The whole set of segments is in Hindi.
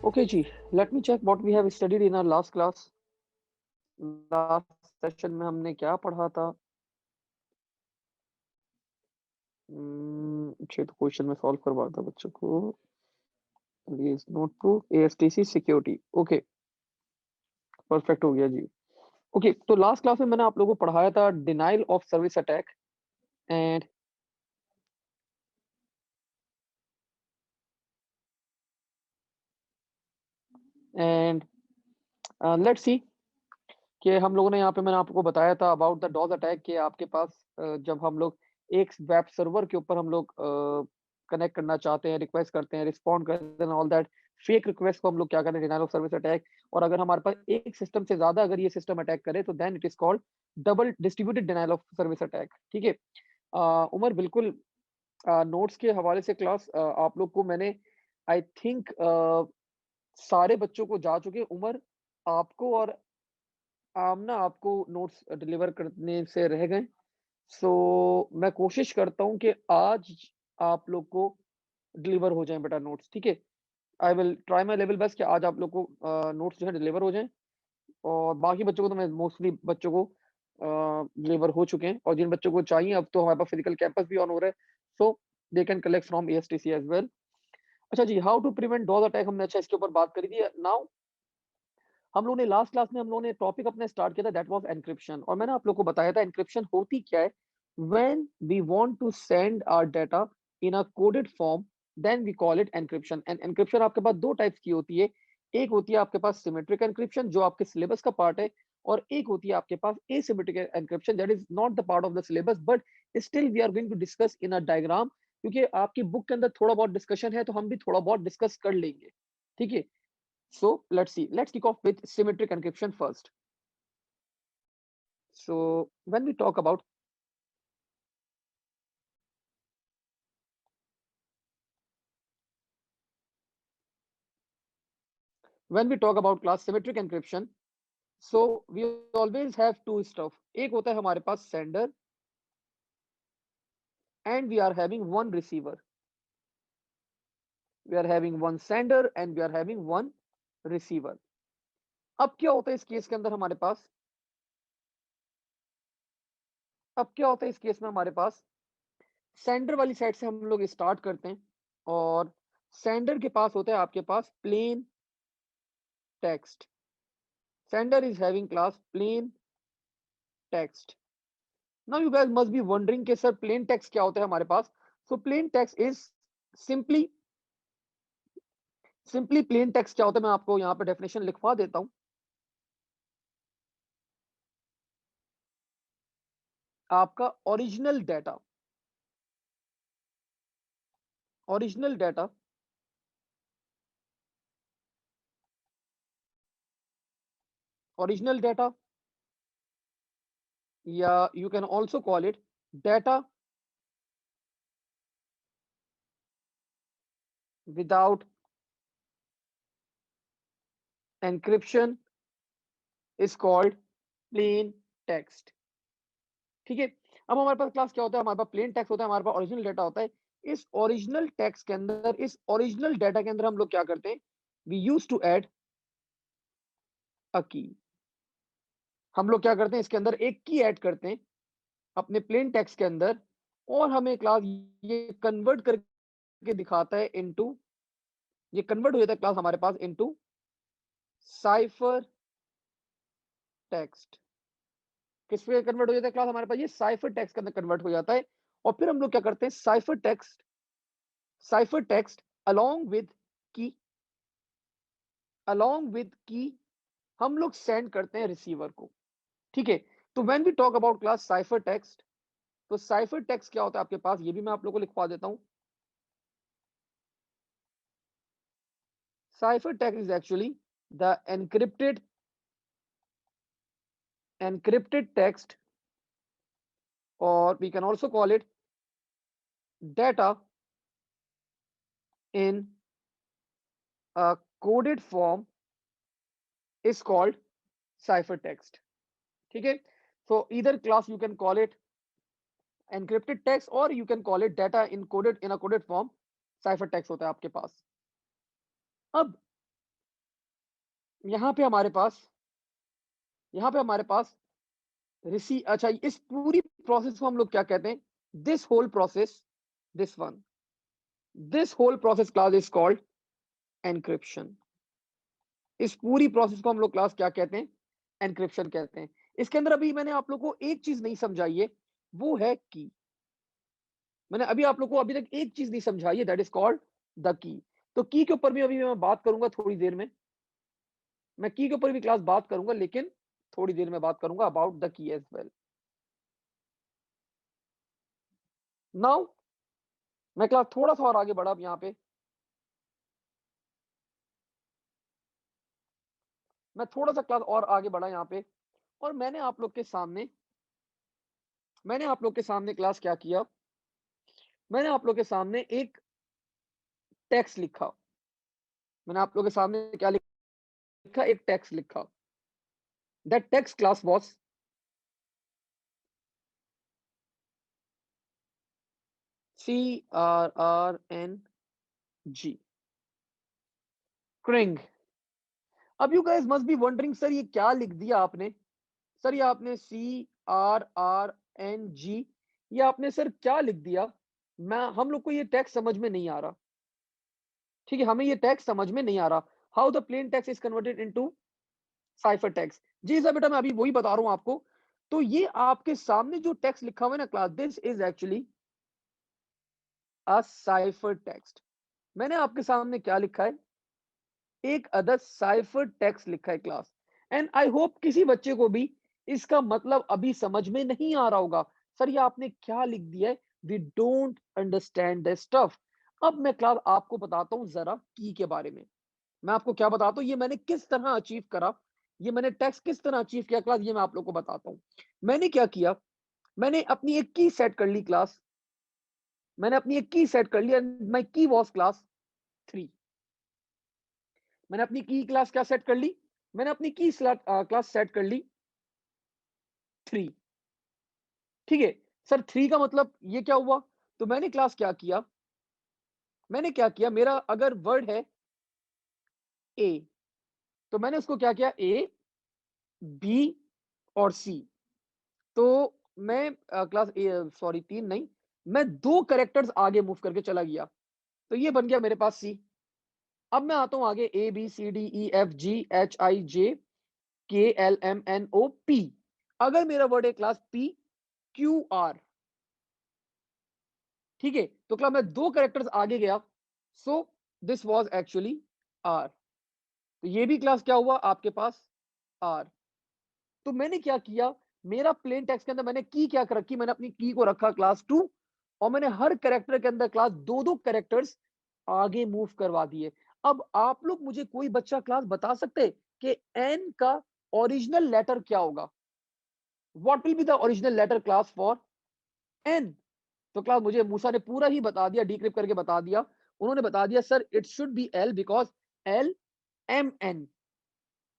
Okay, Ji, let me check what we have studied in our last class. Last session में हमने क्या पढ़ा था? अच्छे तो क्वेश्चन में सॉल्व करवा था बच्चों को. Release notebook, ASTC security. Okay, perfect हो गया जी. ओके, तो लास्ट क्लास में मैंने आप लोगों को पढ़ाया था denial of service attack and and let's see कि हम लोगों ने यहाँ पे मैंने आपको बताया था अबाउट द डॉज अटैक कि आपके पास जब हम लोग एक वेब सर्वर के ऊपर हम लोग कनेक्ट करना चाहते हैं, रिक्वेस्ट करते हैं, रिस्पॉन्ड करते हैं, ऑल दैट फेक रिक्वेस्ट को हम लोग क्या करते हैं, डिनायल ऑफ सर्विस अटैक. और अगर हमारे पास एक सिस्टम से ज्यादा अगर ये सिस्टम अटैक करे तो then it is called double distributed denial of service attack. ठीक है. उमर बिल्कुल नोट्स के हवाले से क्लास आप लोग को मैंने आई थिंक सारे बच्चों को जा चुके. उमर आपको और आमना आपको नोट्स डिलीवर करने से रह गए. सो मैं कोशिश करता हूँ कि आज आप लोग को डिलीवर हो जाएं बेटा नोट्स. ठीक है. I will try my level best कि आज आप लोग को नोट्स जो है डिलीवर हो जाएं. और बाकी बच्चों को तो मैं मोस्टली बच्चों को डिलीवर हो चुके हैं. और जिन बच्चों को चाहिए अब तो हमारे पास फिजिकल कैंपस भी ऑन हो रहा है. So they can collect from ASTC as well. अच्छा जी, how to prevent DoS attack हमने अच्छा इसके ऊपर बात करी थी. नाउ हम लोगों ने लास्ट क्लास में हम लोगों ने टॉपिक अपने स्टार्ट किया था दैट वाज एन्क्रिप्शन. और मैंने आप लोग को बताया था एन्क्रिप्शन होती क्या है. When we want to send our data in a coded form then we call it encryption. And encryption आपके पास दो टाइप्स की होती है. एक होती है आपके पास सिमेट्रिक एन्क्रिप्शन जो आपके सिलेबस का पार्ट है. और एक होती है आपके पास asymmetric encryption that is not the part of the syllabus but still we are going to discuss in a diagram. क्योंकि आपकी बुक के अंदर थोड़ा बहुत डिस्कशन है तो हम भी थोड़ा बहुत डिस्कस कर लेंगे. ठीक है. So let's see. Let's kick off with symmetric encryption first. So when we talk about class symmetric encryption, so we always have two stuff. एक होता है हमारे पास sender and we are having one receiver. We are having one sender and we are having one receiver. अब क्या होता है इस केस के अंदर हमारे पास अब क्या होता है इस केस में हमारे पास सेंडर वाली साइड से हम लोग स्टार्ट करते हैं. और सेंडर के पास होता है आपके पास plain text. Sender is having class plain text. Now you guys must be wondering कि सर plain text क्या होता है हमारे पास. So plain text is simply plain text क्या होता है मैं आपको यहाँ पे डेफिनेशन लिखवा देता हूँ. आपका ओरिजिनल डाटा या you can also call it data without encryption is called plain text. ठीक है. अब हमारे पास क्लास क्या होता है हमारे पास प्लेन टेक्स्ट होता है हमारे पास ओरिजिनल डाटा होता है. इस ओरिजिनल टेक्स्ट के अंदर इस ओरिजिनल डाटा के अंदर हम लोग क्या करते हैं we use to add a key. हम लोग क्या करते हैं इसके अंदर एक की ऐड करते हैं अपने प्लेन टेक्स्ट के अंदर. और हमें क्लास ये कन्वर्ट करके दिखाता है इनटू ये कन्वर्ट हो जाता है क्लास हमारे पास इनटू साइफर टेक्स्ट. किस पे कन्वर्ट हो जाता है क्लास हमारे पास ये साइफर टेक्स्ट के अंदर कन्वर्ट हो जाता है. और फिर हम लोग क्या करते हैं साइफर टेक्स्ट अलोंग विद की हम लोग सेंड करते हैं रिसीवर को. ठीक है. तो when we talk about class cipher text तो साइफर टेक्स्ट क्या होता है आपके पास ये भी मैं आप लोगों को लिखवा देता हूं. Cipher text is actually the encrypted text or we can also call it data in a coded form is called ciphertext. ठीक है. So either class you can call it encrypted text or you can call it data encoded in a coded form. Ciphertext होता है आपके पास. अब यहाँ पे हमारे पास यहाँ पे हमारे पास अच्छा, इस पूरी प्रोसेस को हम लोग क्या कहते हैं? This whole process, this one, this whole process class is called encryption. इस पूरी प्रोसेस को हम लोग क्लास क्या कहते हैं? एन्क्रिप्शन कहते हैं। इसके अंदर अभी मैंने आप लोग को एक चीज नहीं समझाई है, वो है की। मैंने अभी आप लोग को अभी तक एक चीज नहीं समझाई है, that is called the key. तो की के ऊपर भी अभी मैं बात करूंगा थोड़ी देर में। मैं की के ऊपर भी क्लास बात करूंगा, लेकिन थोड़ी देर में बात करूंगा about the key as well. Now मैं क्लास थोड़ा सा और आगे बढ़ा अब यहाँ पे। मैं थोड़ा सा क्लास और आगे बढ़ा यहाँ पे, और मैंने आप लोग के सामने क्लास क्या किया? मैंने आप लोग के सामने एक टेक्स्ट लिखा। मैंने आप लोग के सामने क्या लिखा? एक टेक्स्ट लिखा। That text class was CRRNG, क्रिंग। अब you guys must be wondering, sir ये क्या लिख दिया आपने? सर ये आपने CRRNG, ये आपने सर क्या लिख दिया? हम लोग को ये टेक्स्ट समझ में नहीं आ रहा। ठीक है, हमें ये टेक्स्ट समझ में नहीं आ रहा। How the plain text is converted into cipher text. जी सर बेटा, मैं अभी वही बता रहा हूं आपको। तो ये आपके सामने जो टेक्स्ट लिखा हुआ है ना class, this is actually a cipher text. मैंने आपके सामने क्या लिखा है? एक अदर साइफर टेक्स्ट लिखा है क्लास। एंड आई होप किसी बच्चे को भी इसका मतलब अभी समझ में नहीं आ रहा होगा। सर ये आपने क्या लिख दिया है? We don't understand the stuff. अब मैं क्लास आपको बताता हूं जरा की के बारे में। मैं आपको क्या बताता हूँ, ये मैंने किस तरह अचीव करा, ये मैंने टेक्स्ट किस तरह अचीव किया क्लास, ये मैं आप लोग को बताता हूँ। मैंने क्या किया? मैंने अपनी एक की सेट कर ली क्लास। मैंने अपनी एक की सेट कर ली, एंड माय की वाज क्लास 3। मैंने अपनी की क्लास क्या सेट कर ली? मैंने अपनी की क्लास सेट कर ली 3। ठीक है। सर 3 का मतलब ये क्या हुआ? तो मैंने क्लास क्या किया? मैंने क्या किया, मेरा अगर वर्ड है ए, तो मैंने उसको क्या किया? ए, बी और सी। तो मैं क्लास सॉरी 3 नहीं, मैं 2 कैरेक्टर्स आगे मूव करके चला गया। तो ये बन गया मेरे पास सी। अब मैं आता हूं आगे, A B C D E F G H I J K L M N O P. अगर मेरा वर्ड है क्लास पी क्यू आर, ठीक है, तो क्लास मैं 2 कैरेक्टर्स आगे गया। So this was actually R. तो ये भी क्लास क्या हुआ आपके पास? आर। तो मैंने क्या किया? मेरा प्लेन टेक्स्ट के अंदर मैंने की क्या कर रखी? मैंने अपनी की को रखा क्लास 2, और मैंने हर कैरेक्टर के अंदर क्लास 2-2 कैरेक्टर्स आगे मूव करवा दिए। अब आप लोग मुझे कोई बच्चा क्लास बता सकते हैं कि एन का ओरिजिनल लेटर क्या होगा? What will be the original letter class for N? तो क्लास मुझे मूसा ने पूरा ही बता दिया, डिक्रिप्ट करके बता दिया। उन्होंने बता दिया sir it should be L, because L M N.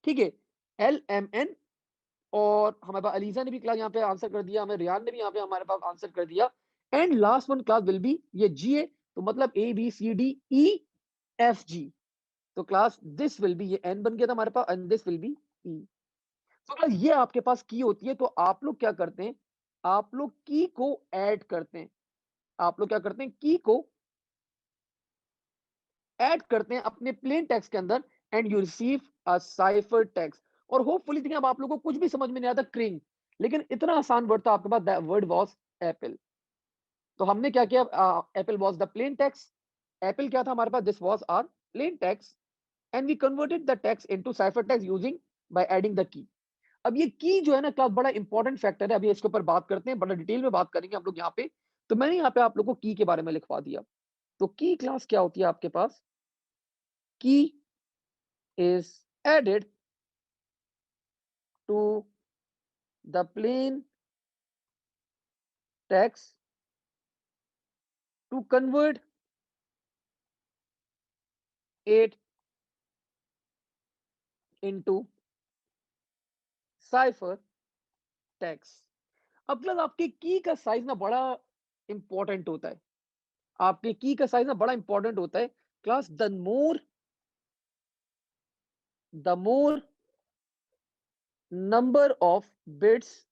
ठीक है, एल एम एन। और हमारे पास अलीजा ने भी क्लास यहाँ पे आंसर कर दिया, हमें रियान ने भी यहाँ पे हमारे पास आंसर कर दिया। And last one class will be ये जी है, तो मतलब A B C D E F G. तो क्लास दिस विल बी, ये एन बन गया था हमारे पास, and this will be E. तो क्लास ये आपके पास की होती है। तो आप लोग क्या करते हैं? आप लोग की को ऐड करते हैं। आप लोग क्या करते हैं? की को ऐड करते हैं अपने प्लेन टेक्स्ट के अंदर, and you receive a cipher text. और होपफुली देखिए, अब आप लोगों को कुछ भी समझ में नहीं आता क्रिंग, लेकिन इतना आसान वर्ड था आपके पास, दैट वर्ड वाज एप्पल। तो हमने क्या किया? Apple was the plain text. Apple क्या था हमारे पास? This was our plain text, and we converted the text into cipher text using by adding the key. अब ये की जो है ना क्लास, बड़ा इंपॉर्टेंट फैक्टर है। अभी इसके ऊपर बात करते हैं, बड़ा डिटेल में बात करेंगे हम लोग यहाँ पे। तो मैंने यहाँ पे आप लोग को की के बारे में लिखवा दिया। तो की क्लास क्या होती है आपके पास? की is added to the plain text to convert it into cipher text। अब प्लस आपके की का साइज ना बड़ा इंपॉर्टेंट होता है। आपके की का साइज ना बड़ा इंपॉर्टेंट होता है class. The more the more number of bits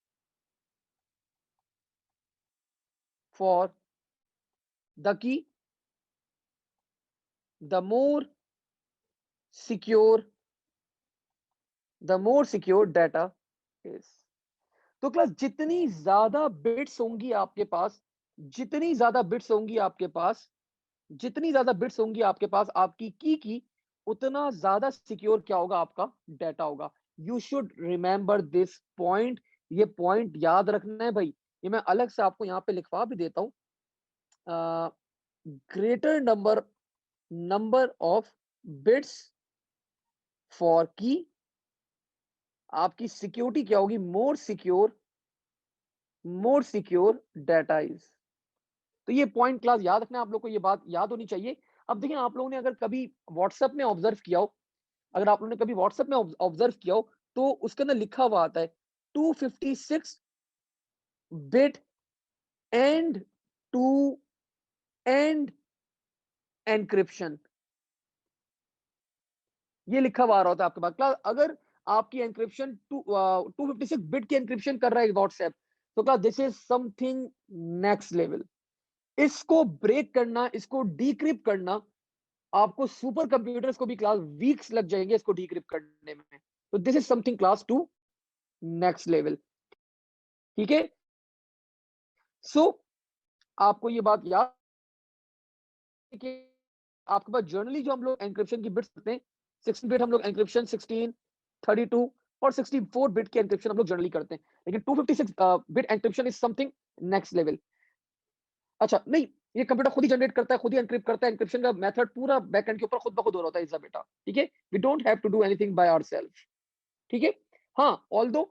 for the key, the more secure data is. तो क्लास जितनी ज्यादा बिट्स होंगी आपके पास, जितनी ज्यादा बिट्स होंगी आपके पास, जितनी ज्यादा बिट्स होंगी आपके पास आपकी की उतना ज्यादा सिक्योर क्या होगा, आपका डाटा होगा। You should remember this point. ये पॉइंट याद रखना है भाई। ये मैं अलग से आपको यहाँ पे लिखवा भी देता हूँ। Greater number of bits for की, आपकी सिक्योरिटी क्या होगी, मोर सिक्योर डाटा इज। तो ये पॉइंट क्लास याद रखना है, आप लोग को ये बात याद होनी चाहिए। अब देखिए, आप लोगों ने अगर कभी व्हाट्सएप में ऑब्जर्व किया हो, अगर आप लोगों ने कभी व्हाट्सएप में ऑब्जर्व किया हो, तो उसके अंदर लिखा हुआ आता है 256 bit end to end encryption. ये लिखा हुआ आ रहा होता है आपके पास। क्लास अगर आपकी एनक्रिप्शन 256 बिट की एनक्रिप्शन कर रहा है व्हाट्सएप, तो class this is something next level. इसको ब्रेक करना, इसको डीक्रिप्ट करना, आपको सुपर कंप्यूटर्स को भी क्लास वीक्स लग जाएंगे इसको डीक्रिप्ट करने में। तो this is something class to next level. ठीक है, सो आपको ये बात याद है कि आपके पास जर्नली जो हम लोग एन्क्रिप्शन की बिट्स करते हैं, 16 बिट हम लोग एन्क्रिप्शन, 16, 32 और 64 बिट की एन्क्रिप्शन हम लोग जर्नली करते हैं, लेकिन 256 bit encryption is something next level. अच्छा नहीं, ये कंप्यूटर खुद ही जनरेट करता है, खुद ही एन्क्रिप्ट करता है। एन्क्रिप्शन का मेथड पूरा बैकएंड के ऊपर खुद ब खुद हो रहा होता है इसका बेटा। ठीक है, we don't have to do anything by ourselves. ठीक है, हाँ, although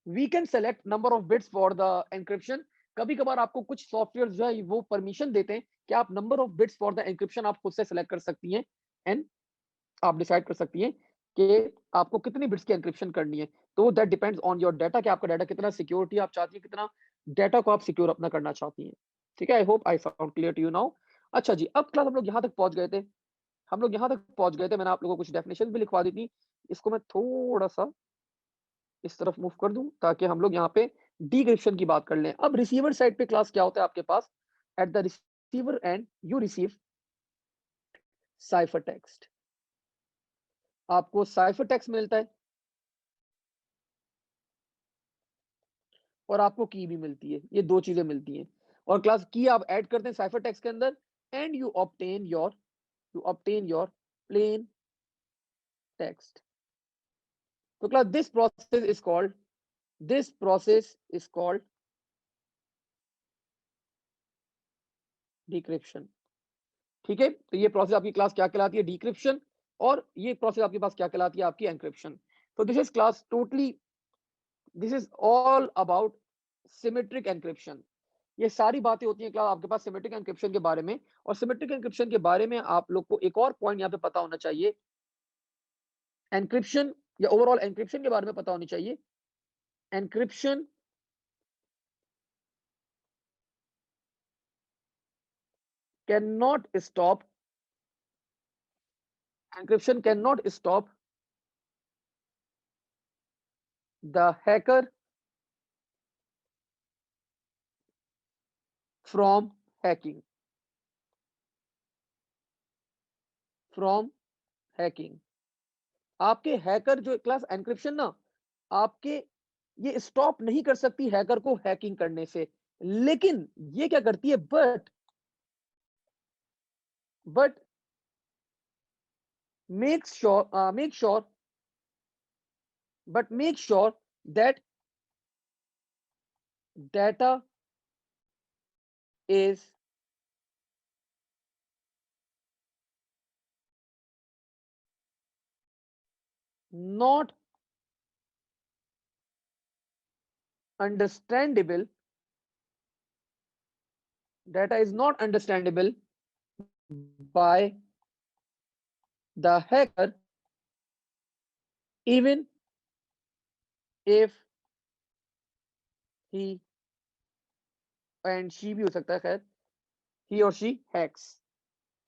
we can select number of bits for the encryption. कभी कभार आपको कुछ सॉफ्टवेयर जो है वो परमिशन देते हैं कि आप number of bits for the encryption आप खुद से सेलेक्ट कर सकती हैं, एंड आप डिसाइड कर सकती हैं कि आपको कितनी बिट्स की एन्क्रिप्शन करनी है। तो that depends on your data कि आपका डाटा कितना सिक्योरिटी आप चाहती है, कितना डाटा को आप सिक्योर अपना करना चाहती हैं। ठीक है, I hope I sound clear to you now. अच्छा जी, अब क्लास हम लोग यहाँ तक पहुंच गए थे, हम लोग यहाँ तक पहुंच गए थे, मैंने आप लोगों को कुछ डेफिनेशन भी लिखवा दी थी। इसको मैं थोड़ा सा इस तरफ मूव कर दूं ताकि हम लोग यहाँ पे डिक्रिप्शन की बात कर लें। अब रिसीवर साइड पे क्लास क्या होता है आपके पास, at the receiver end you receive cipher text. आपको साइफर टेक्स्ट मिलता है और आपको की भी मिलती है, ये दो चीजें मिलती हैं। और क्लास की आप ऐड करते हैं साइफर टेक्स्ट के अंदर, and you obtain your plain text. तो class this process is called decryption. ठीक है, तो ये प्रोसेस आपकी क्लास क्या कहलाती है, डिक्रिप्शन। और ये प्रोसेस आपके पास क्या कहलाती है, आपकी एन्क्रिप्शन। तो this is all about symmetric encryption. ये सारी बातें होती हैं क्लास आपके पास सिमेट्रिक एन्क्रिप्शन के बारे में। और सिमेट्रिक एन्क्रिप्शन के बारे में आप लोग को एक और पॉइंट यहाँ पे पता होना चाहिए, एन्क्रिप्शन या ओवरऑल एन्क्रिप्शन के बारे में पता होनी चाहिए। Encryption can not stop encryption can not stop the hacker from hacking from hacking. आपके हैकर जो क्लास एन्क्रिप्शन ना, आपके ये स्टॉप नहीं कर सकती हैकर को हैकिंग करने से। लेकिन ये क्या करती है, but make sure that data is not understandable data is not understandable by the hacker, even if he and she भी हो सकता है, खैर he or she hacks।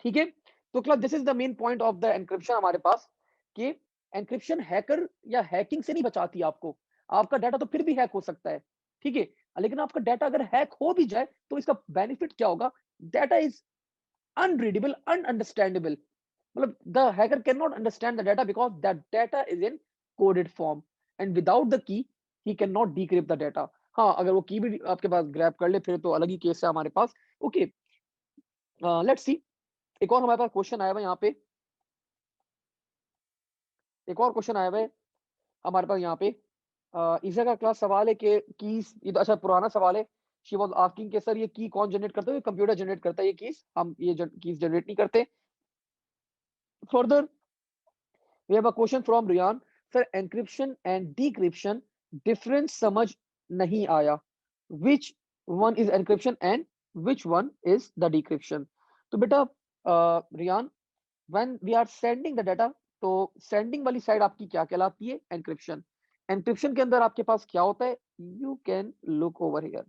ठीक है, तो class this is the main point of the encryption हमारे पास, कि एन्क्रिप्शन हैकर या हैकिंग से नहीं बचाती आपको। आपका डाटा तो फिर भी हैक हो सकता है, ठीक है? लेकिन आपका डाटा अगर हैक हो भी जाए तो इसका बेनिफिट क्या होगा? Data is unreadable, ununderstandable. मतलब the hacker cannot understand the data because that data is in coded form and without the key he cannot decrypt the data. हाँ, अगर वो की भी आपके पास ग्रैब कर ले फिर तो अलग ही केस है हमारे पास। ओके, लेट्स सी एक और हमारे पास क्वेश्चन आया हुआ है यहाँ पे। एक और क्वेश्चन आया हुआ है हमारे पास यहाँ पे। ईज़ा का क्लास सवाल है कि कीज़ ये तो अच्छा पुराना सवाल है। शी वाज़ आस्किंग कि सर ये की कौन जनरेट करता है? कंप्यूटर जनरेट करता है ये कीज़, हम ये कीज़ जनरेट नहीं करते। Further we have a question from Riyan. Sir, encryption and decryption difference समझ नहीं आया. Which one is encryption and which one is the decryption? तो बेटा Riyan, when we are sending the data, तो sending वाली साइड आपकी क्या कहलाती है? encryption. encryption के अंदर आपके पास क्या होता है? You can look over here.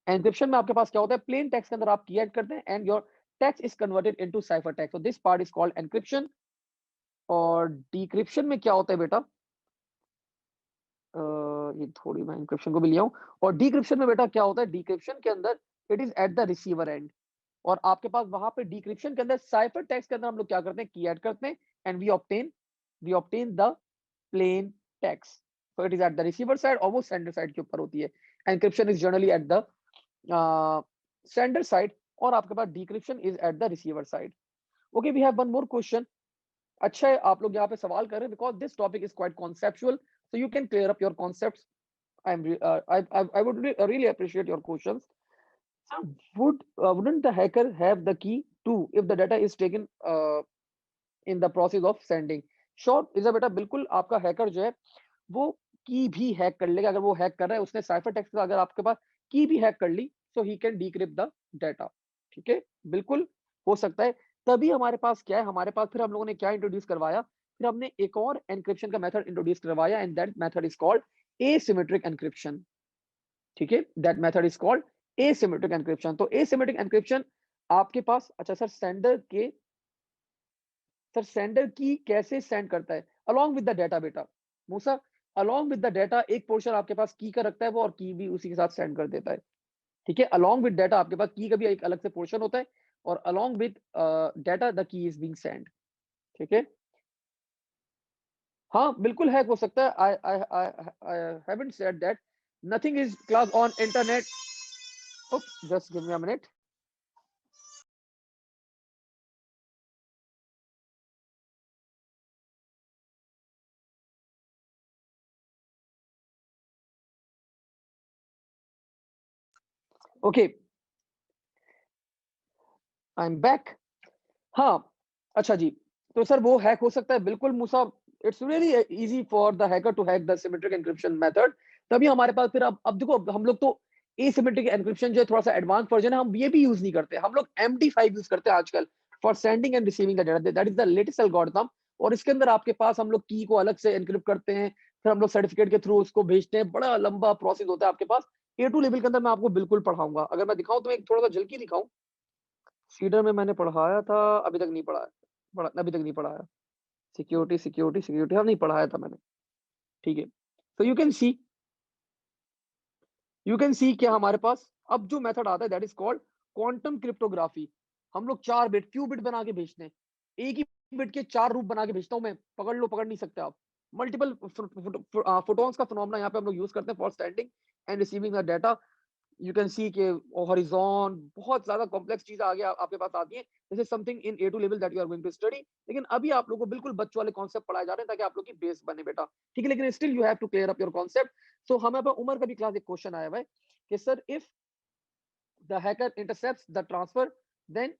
encryption में आपके पास क्या होता है? plain text के अंदर आप की ऐड करते हैं and your text is converted into cipher text. So this part is called encryption. और डिक्रिप्शन में क्या होता है बेटा? ये थोड़ी मैं एन्क्रिप्शन को भी लिया हूँ। और डिक्रिप्शन में बेटा क्या होता है? डिक्रिप्शन के अंदर it is at the receiver and और आपके पास वहां पे डिक्रिप्शन के अंदर साइफर टेक्स्ट के अंदर हम लोग क्या करते हैं? की ऐड करते हैं and we obtain the plain text. So it is at the receiver side और वो सेंडर साइड के ऊपर होती है। Encryption is generally at the sender side और आपके पास decryption is at the receiver side. Okay, we have one more question. अच्छा है आप लोग यहाँ पे सवाल कर रहे हैं because this topic is quite conceptual so you can clear up your concepts. I would really appreciate your questions. So wouldn't the hacker have the key too if the data is taken in the process of sending? Sure, इज़ा बेटा बिल्कुल आपका हैकर जो है वो की भी हैक कर लेगा। अगर वो हैक कर रहा है उसने साइफर टेक्स्ट का अगर आपके पास की भी हैक कर ली so he can decrypt the data. ठीक है, बिल्कुल हो सकता है। तभी हमारे पास क्या है? हमारे पास फिर हम लोगों ने क्या इंट्रोड्यूस करवाया? फिर हमने एक और एन्क्रिप्शन का मेथड इंट्रोड्यूस करवाया and that method is called asymmetric encryption. ठीक है, that method is called asymmetric encryption. तो एसिमेट्रिक एन्क्रिप्शन आपके पास अच्छा सर सेंडर की कैसे सेंड करता है? अलोंग विद द डाटा बेटा। मूसा, अलोंग विद द डाटा एक पोर्शन आपके पास की का रखता है वो और की भी उसी के साथ सेंड कर देता है। ठीक है, अलोंग विद डाटा आपके पास की का भी एक अलग से पोर्शन होता है और along with data the key is being send. ठीक है, हाँ बिल्कुल हैक हो सकता है। I haven't said that nothing is class on internet. Just give me a minute. Okay, I am back. हाँ, अच्छा जी। तो सर वो हैक हो सकता है बिल्कुल Musa. It's really easy for the hacker to hack the symmetric encryption method. तभी हमारे पास फिर अब देखो हम लोग तो एसिमेट्रिक एन्क्रिप्शन जो है थोड़ा-सा एडवांस वर्जन है, हम ये भी यूज़ नहीं करते। हम लोग MD5 यूज़ करते हैं आजकल for sending end receiving the data. That is the latest algorithm और इसके अंदर आपके पास हम लोग की को अलग से एन्क्रिप्ट करते हैं, फिर हम लोग सर्टिफिकेट के थ्रू उसको भेजते हैं। बड़ा लंबा प्रोसेस होता है आपके पास। A2 लेवल के अंदर मैं आपको बिल्कुल पढ़ाऊँगा। अगर मैं दिखाऊँ तो एक थोड़ा-सा झलकी दिखाऊँ? सीडर में मैंने पढ़ाया था, अभी तक नहीं पढ़ाया। अभी तक नहीं पढ़ाया। सिक्योरिटी हाँ, नहीं पढ़ाया था मैंने। ठीक है। तो यू कैन सी क्या हमारे पास अब जो मेथड आता है that is called quantum cryptography. हम लोग 4 बिट क्यूबिट बना के भेजते हैं। एक ही बिट के 4 रूप बना के भेजता हूँ मैं। पकड़ लो, पकड़ नहीं सकते आप। मल्टीपल फोटॉन्स का फिनोमेना यहाँ पे हम लोग यूज़ करते हैं for sending end receiving the data. You can सी के हॉरिज़ॉन बहुत ज़्यादा कॉम्प्लेक्स चीज़ आगे आपके पास आती है। This is something in A2 level that you are going to study. लेकिन अभी आप लोगों को बिल्कुल बच्चों वाले कॉन्सेप्ट पढ़ाए जा रहे हैं ताकि आप लोग की बेस बने बेटा। ठीक है, लेकिन still you have to clear up your concept. So हमें पे उमर का भी क्लास एक क्वेश्चन आया हुआ है कि sir if the hacker intercepts the transfer then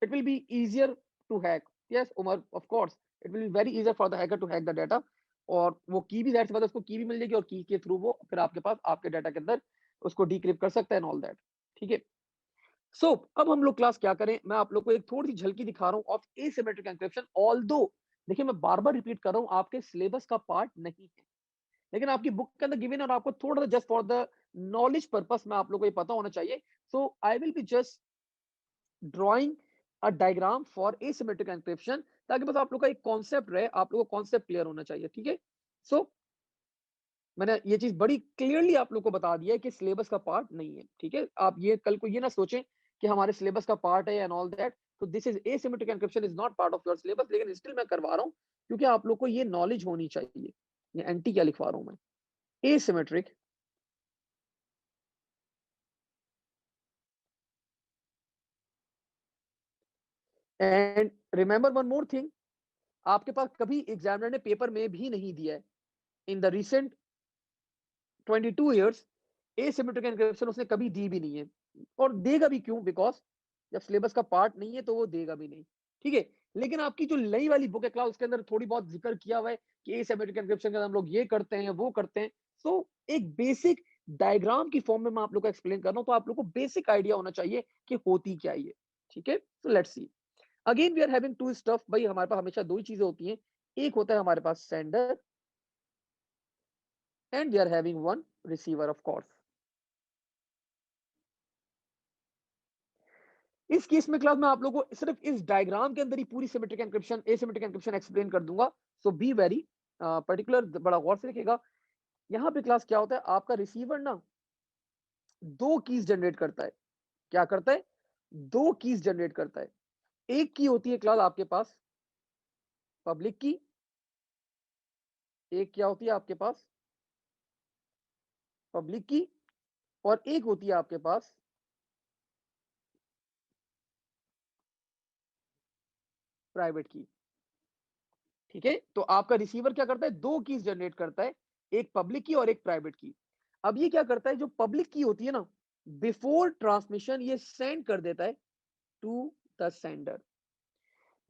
it will be easier to hack. Yes, Umar, of course, it will be very easier for the hacker to hack the data. और वो की भी ज़ाहिर सी बात है उसको की भी मिल जाएगी और की के थ्रू वो फिर आपके पास आपके डाटा के अंदर उसको डिक्रिप्ट कर सकता है एंड ऑल दैट। ठीक है, सो अब हम लोग क्लास क्या करें? मैं आप लोग को एक थोड़ी सी झलकी दिखा रहा हूँ ऑफ एसिमेट्रिक एन्क्रिप्शन। ऑल्दो देखिए मैं बार-बार रिपीट कर रहा हूँ, आपके सिलेबस का पार्ट नहीं है, लेकिन आपकी बुक के अंदर गिवन है और आपको थोड़ा सा just for the knowledge purpose में आप लोग को ये पता होना चाहिए। So I will be just drawing a diagram for asymmetric encryption ताकि बस आप लोग का एक कॉन्सेप्ट रहे, आप लोगों को कॉन्सेप्ट क्लियर होना चाहिए, ठीक है। सो मैंने ये चीज बड़ी क्लियरली आप लोग को बता दिया है कि सिलेबस का पार्ट नहीं है, ठीक है। आप ये कल को ये ना सोचें कि हमारे सिलेबस का पार्ट है एंड ऑल दैट। तो this is asymmetric encryption is not part of your syllabus, लेकिन स्टिल मैं करवा रहा हूँ क्योंकि आप लोग को ये नॉलेज होनी चाहिए। ये एंटी क्या लिखवा रहा हूँ मैं, asymmetric and remember one more thing, आपके पास कभी एग्जामिनर ने पेपर में भी नहीं दिया है in the recent 22 years asymmetric encryption उसने कभी दी भी नहीं है, और देगा भी क्यों, बिकॉज जब सिलेबस का पार्ट नहीं है तो वो देगा भी नहीं, ठीक है। लेकिन आपकी जो नई वाली बुक है क्लास, उसके अंदर थोड़ी बहुत जिक्र किया हुआ है कि एसिमेट्रिक एन्क्रिप्शन के अंदर हम लोग ये करते हैं वो करते हैं। सो एक बेसिक डायग्राम की फॉर्म में मैं आप लोग को एक्सप्लेन कर रहा हूं, तो आप लोग को बेसिक आइडिया होना चाहिए कि होती क्या है ये, ठीक है। So let's see, again we are having two stuff. भाई हमारे पास हमेशा दो ही चीजें होती हैं, एक होता है हमारे पास sender and we are having one receiver of course. इस केस में क्लास में आप लोगों को सिर्फ इस डायग्राम के अंदर ही पूरी symmetric encryption asymmetric encryption explain कर दूंगा। सो बी वेरी पर्टिकुलर, बड़ा गौर से देखिएगा। यहाँ पे क्लास क्या होता है, आपका रिसीवर ना दो कीज जनरेट करता है। क्या करता है, दो कीज जनरेट करता है। एक की होती है क्लास आपके पास पब्लिक की, एक क्या होती है आपके पास पब्लिक की, और एक होती है आपके पास प्राइवेट की, ठीक है। तो आपका रिसीवर क्या करता है, दो कीज जनरेट करता है, एक पब्लिक की और एक प्राइवेट की। अब ये क्या करता है, जो पब्लिक की होती है ना, बिफोर ट्रांसमिशन ये सेंड कर देता है to the sender.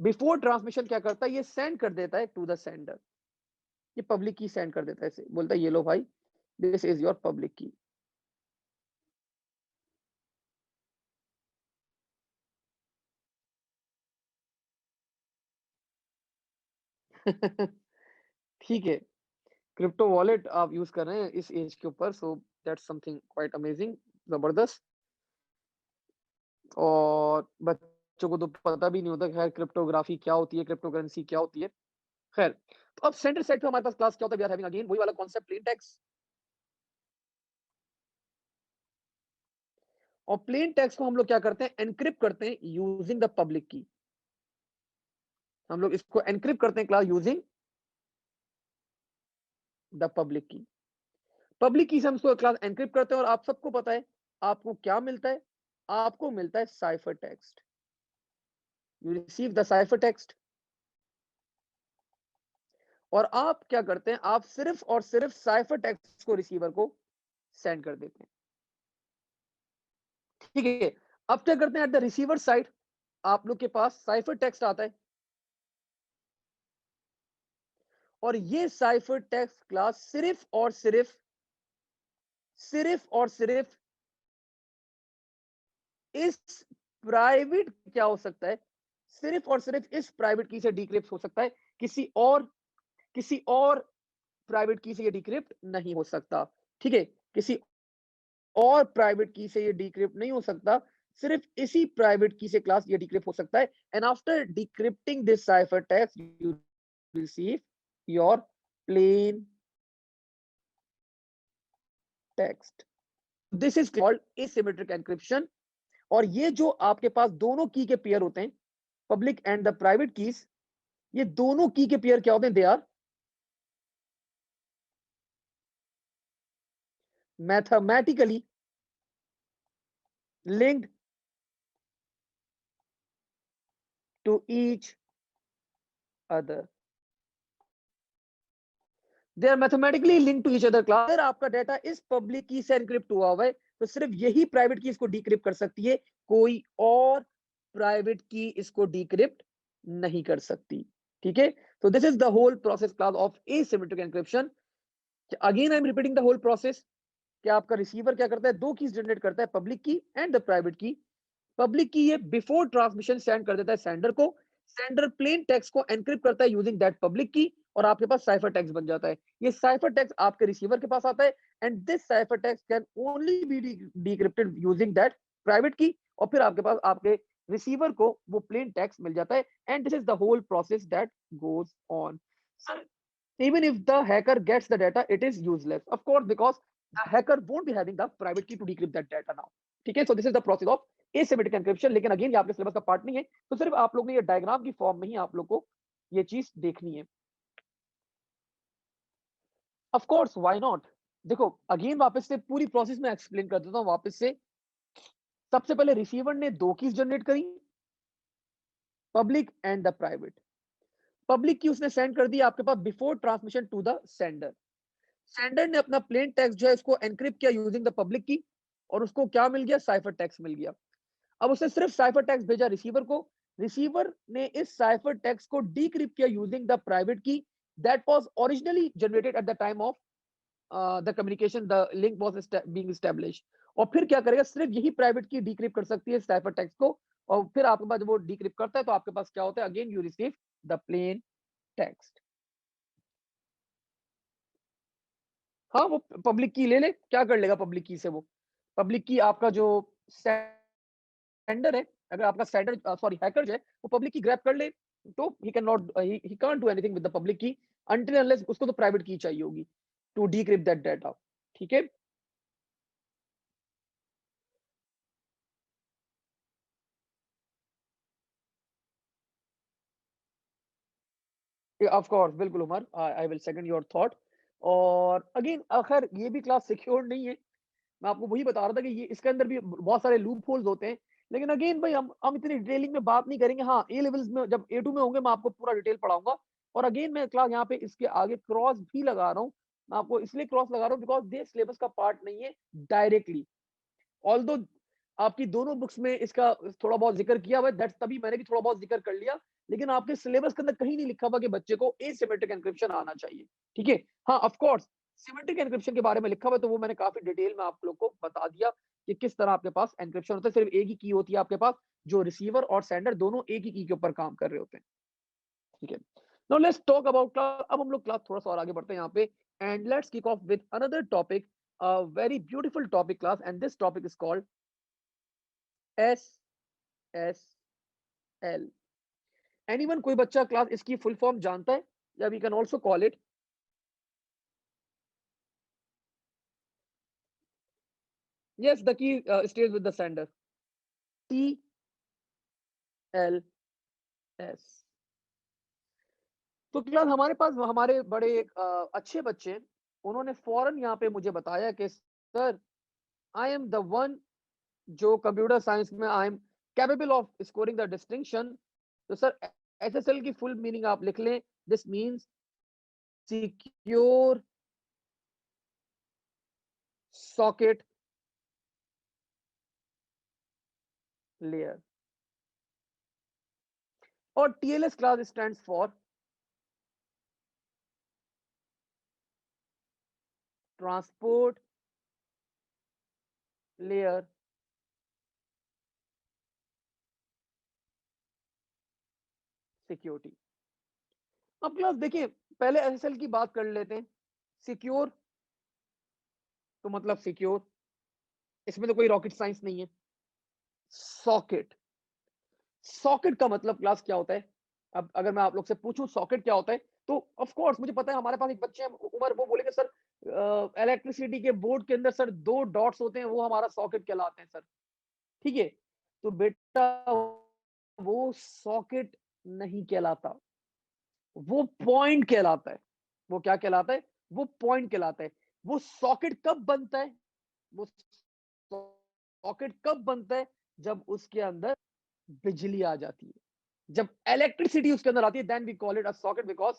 Before transmission क्या करता है, ये सेंड कर देता है टू द सेंडर। ये पब्लिक की सेंड कर देता है, इसे बोलता है ये लो भाई, दिस इज योर पब्लिक की। ठीक है, क्रिप्टो वॉलेट आप यूज कर रहे हैं इस एज के ऊपर, so that's something quite amazing, जबरदस्त। और बच्चों को तो पता भी नहीं होता खैर क्रिप्टोग्राफी क्या होती है, क्रिप्टो करेंसी क्या होती है। खैर, तो अब सेंटर साइड पे हमारे पास क्लास क्या होता है, वी आर हैविंग अगेन वही वाला कॉन्सेप्ट, प्लेन टेक्स्ट। और प्लेन टेक्स्ट को हम लोग क्या करते हैं, एनक्रिप्ट करते हैं यूजिंग द पब्लिक की। हम लोग इसको एनक्रिप्ट करते हैं क्लास यूजिंग द पब्लिक की। पब्लिक की से हम इसको क्लास एनक्रिप्ट करते हैं, और आप सबको पता है आपको क्या मिलता है, आपको मिलता है cipher text. You receive the cipher text, और आप क्या करते हैं, आप सिर्फ और सिर्फ साइफर टेक्स्ट को रिसीवर को सेंड कर देते हैं, ठीक है। अब क्या करते हैं, एट द रिसीवर साइड आप लोग के पास साइफर टेक्स्ट आता है, और ये साइफर टेक्स्ट क्लास सिर्फ और सिर्फ इस प्राइवेट क्या हो सकता है, सिर्फ और सिर्फ इस प्राइवेट की से डिक्रिप्ट हो सकता है, किसी और प्राइवेट की से ये डिक्रिप्ट नहीं हो सकता, ठीक है। किसी और प्राइवेट की से ये डिक्रिप्ट नहीं हो सकता, सिर्फ इसी प्राइवेट की से क्लास ये डिक्रिप्ट हो सकता है। And after decrypting this cipher text you receive your plain text. This is called asymmetric encryption. और ये जो आपके पास दोनों की के पेयर होते हैं, public and the private keys, ये दोनों की के पेयर क्या होते हैं, they are mathematically linked to each other. They are mathematically linked to each other class। अगर आपका डाटा इस पब्लिक की से एनक्रिप्ट हुआ है तो सिर्फ यही प्राइवेट की इसको डिक्रिप्ट कर सकती है, कोई और प्राइवेट की इसको डिक्रिप्ट नहीं कर सकती, ठीक है। तो this is the whole process class of asymmetric encryption. Again I am repeating the whole process. कि आपका रिसीवर क्या करता है, दो कीज जनरेट करता है, पब्लिक की एंड द प्राइवेट की। पब्लिक की ये बिफोर ट्रांसमिशन सेंड कर देता है सेंडर को, सेंडर प्लेन टेक्स्ट को एनक्रिप्ट करता है यूजिंग दैट पब्लिक की, और आपके पास साइफर टेक्स्ट बन जाता है। ये साइफर टेक्स्ट आपके रिसीवर के पास आता है, and this cipher text can only be decrypted using that private key. और फिर आपके पास आपके रिसीवर को वो प्लेन टेक्स्ट मिल जाता है and this is the whole process that goes on. Even if the hacker gets the data, it is useless, of course, because the hacker won't be having the private key to decrypt that data now। ठीक है, so this is the process of asymmetric encryption। लेकिन अगेन ये आपके सिलेबस का पार्ट नहीं है, तो सिर्फ आप लोग ने ये डायग्राम की फॉर्म में ही आप लोग को ये चीज देखनी है। Of course, why not. देखो अगेन वापस से पूरी प्रोसेस में एक्सप्लेन कर देता हूँ वापस से। सबसे पहले रिसीवर ने दो कीज जनरेट करी, public and the private. Public key उसने सेंड कर दी आपके पास before transmission to the sender. Sender ने अपना प्लेन टेक्स्ट जो है इसको एनक्रिप्ट किया यूजिंग द पब्लिक की, और उसको क्या मिल गया, साइफर टेक्स्ट मिल गया। अब उसने सिर्फ साइफर टेक्स्ट भेजा रिसीवर को, रिसीवर ने इस साइफर टेक्स्ट को डीक्रिप्ट किया यूजिंग द प्राइवेट की that was originally generated at the time of the communication, the link was being established. और फिर क्या करेगा, सिर्फ यही प्राइवेट की डीक्रिप्ट कर सकती है साइफर टेक्स्ट को, और फिर आपके पास जब वो डीक्रिप्ट करता है तो आपके पास क्या होता है, again you receive the plain text. हाँ, वो पब्लिक की ले ले, क्या कर लेगा पब्लिक की से वो? पब्लिक की आपका जो सेंडर है, अगर आपका सेंडर सॉरी हैकर जो है वो पब्लिक की ग्रैब कर ले, तो he can not he can't do anything with the public की अनटिल अनलेस उसको तो प्राइवेट की चाहिए होगी टू डिक्रिप्ट दैट डाटा। ठीक है, ऑफ कोर्स, बिल्कुल Umar, I will second your thought. और अगेन खैर ये भी क्लास सिक्योर नहीं है, मैं आपको वही बता रहा था कि ये इसके अंदर भी बहुत सारे लूप होल्स होते हैं। लेकिन अगेन भाई हम इतनी डिटेलिंग में बात नहीं करेंगे। हाँ, ए लेवल्स में जब A2 में होंगे मैं आपको पूरा डिटेल पढ़ाऊंगा। और अगेन मैं क्लास यहाँ पे इसके आगे क्रॉस भी लगा रहा हूँ, मैं आपको इसलिए क्रॉस लगा रहा हूँ बिकॉज ये सिलेबस का पार्ट नहीं है डायरेक्टली। ऑल्दो आपकी दोनों बुक्स में इसका थोड़ा बहुत जिक्र किया हुआ है, दैट्स तभी मैंने भी थोड़ा बहुत जिक्र कर लिया। लेकिन आपके सिलेबस के अंदर कहीं नहीं लिखा हुआ कि बच्चे को एसिमेट्रिक एन्क्रिप्शन आना चाहिए। ठीक है, हाँ ऑफ कोर्स सिमेट्रिक एन्क्रिप्शन के बारे में लिखा हुआ है, तो वो मैंने काफी डिटेल में आप लोग को बता दिया कि किस तरह आपके पास एन्क्रिप्शन होता है। सिर्फ एक ही की होती है आपके पास, जो रिसीवर और सेंडर दोनों एक ही की के ऊपर काम कर रहे होते हैं। ठीक है, now let's talk about class. अब हम लोग क्लास थोड़ा सा और आगे बढ़ते हैं यहाँ पे, and let's kick off with another topic, a very beautiful topic class, and this topic is called S S L. Anyone, कोई बच्चा क्लास इसकी फुल फॉर्म जानता है, या we can also call it? Yes, the key stage with the sender. T L S. तो क्लास हमारे पास हमारे बड़े एक अच्छे बच्चे हैं, उन्होंने फौरन यहाँ पे मुझे बताया कि sir, I am the one जो कंप्यूटर साइंस में I am capable of scoring the distinction. तो सर, एसएसएल की फुल मीनिंग आप लिख लें, this means secure socket layer. और TLS class stands for transport layer security. अब क्लास देखिए, पहले एसएसएल की बात कर लेते हैं। सिक्योर तो मतलब सिक्योर, इसमें तो कोई रॉकेट साइंस नहीं है। सॉकेट, सॉकेट का मतलब क्लास क्या होता है? अब अगर मैं आप लोग से पूछूं सॉकेट क्या होता है, तो ऑफ कोर्स मुझे पता है हमारे पास एक बच्चे हैं उमर, वो बोलेंगे सर इलेक्ट्रिसिटी के बोर्ड के अंदर सर दो डॉट्स होते हैं, वो हमारा सॉकेट कहलाते हैं सर। ठीक है, तो बेटा वो सॉकेट नहीं कहलाता, वो पॉइंट कहलाता है। वो क्या कहलाता है? वो पॉइंट कहलाता है। वो सॉकेट कब बनता है? वो सॉकेट कब बनता है? जब उसके अंदर बिजली आ जाती है, जब इलेक्ट्रिसिटी उसके अंदर आती है, then we call it a socket, because